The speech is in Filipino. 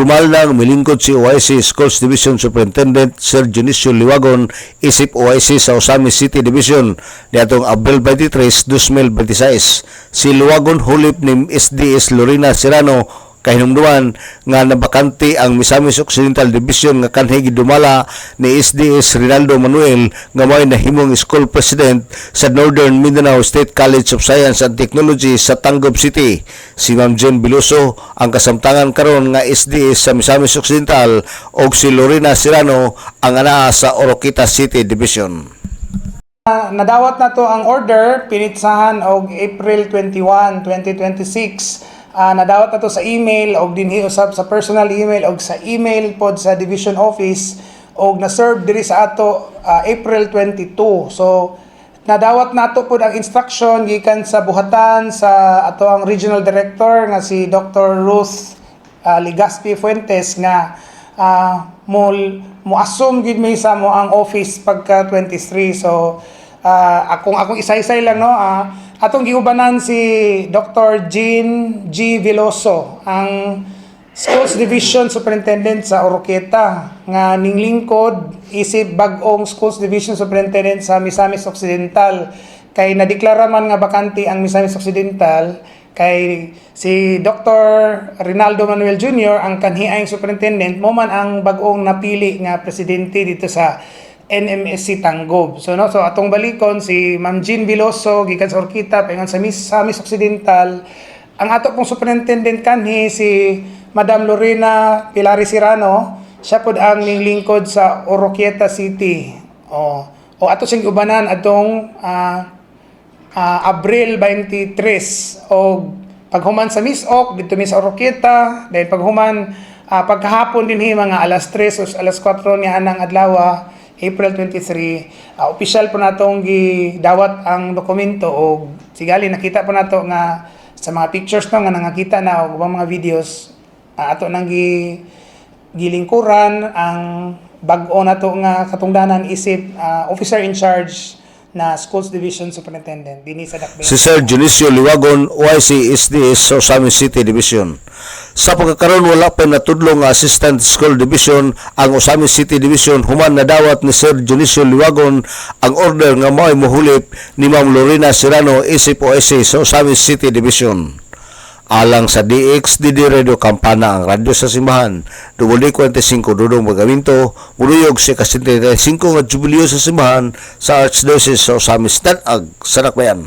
Formal nang milingkod si OIC Schools Division Superintendent Sir Dionisio Liwagon isip OIC sa Osamis City Division niadtong Abril 23, 2026. Si Liwagon hulip ni SDS Lorena Serrano kahinumduman nga nabakante ang Misamis Occidental Division nga kanhi gidumala ni SDS Rinaldo Manuel nga may nahimong school president sa Northern Mindanao State College of Science and Technology sa Tangub City. Si Ma'am Jen Biloso ang kasamtangan karon nga SDS sa Misamis Occidental ug si Lorena Serrano ang anaa sa Oroquita City Division. Nadawat na to ang order pinitsahan og April 21, 2026. Nadawat na to sa email og dinhi usab sa personal email og sa email pod sa division office og na-serve diri sa ato April 22. So nadawat nato pod ang instruction gikan sa buhatan sa ato ang regional director nga si Dr. Ruth Ligaspi Fuentes nga mo assume gid may sa mo ang office pagka 23. So akong isa-isay lang no. Atong giubanan si Dr. Jean G. Veloso, ang Schools Division Superintendent sa Oroqueta, nga ninglingkod isip bag-ong Schools Division Superintendent sa Misamis Occidental. Kay nadeklara man nga bakante ang Misamis Occidental, kay si Dr. Rinaldo Manuel Jr. ang kanhiayong superintendent, mo man ang bag-ong napili nga presidente dito sa NMSC Tangub. So atong balikon si Ma'am Jean Veloso gikan sa Oroquita paingon sa Misamis Occidental. Ang ato pong superintendent kanhi si Madam Lorena Pilares Serrano, siya pod ang ninglingkod sa Oroquita City. O ato sing ubanan atong Abril 23 o paghuman sa Misok dito mi sa Oroquita, dahil paghuman pagkahapon dinhi mga alas 3 o alas 4 niya anang adlaw April 23, official po natong gidawat ang dokumento o sigali nakita po nato nga sa mga pictures no nga nangakita na o mga videos ato nang gilingkuran ang bag-o nato nga katungdanan isip officer in charge na Schools Division Superintendent dinhi sa Dakbayan. Si Sir Dionisio Liwagon, OIC SDS sa Osamis City Division. Sa pagkakaroon wala pa natudlo nga Assistant School Division ang Osamis City Division, human nadawat ni Sir Dionisio Liwagon ang order nga mao'y mohulip ni Ma'am Lorena Serrano isip OIC sa Osamis City Division. Alang sa DXDD Radio Campana ang radyo sa simbahan, WD45 Dudong Magaminto, muluyog si ka-75 nga jubileo sa simbahan sa Archdiocese sa Osamis Tanag sa Dakbayan.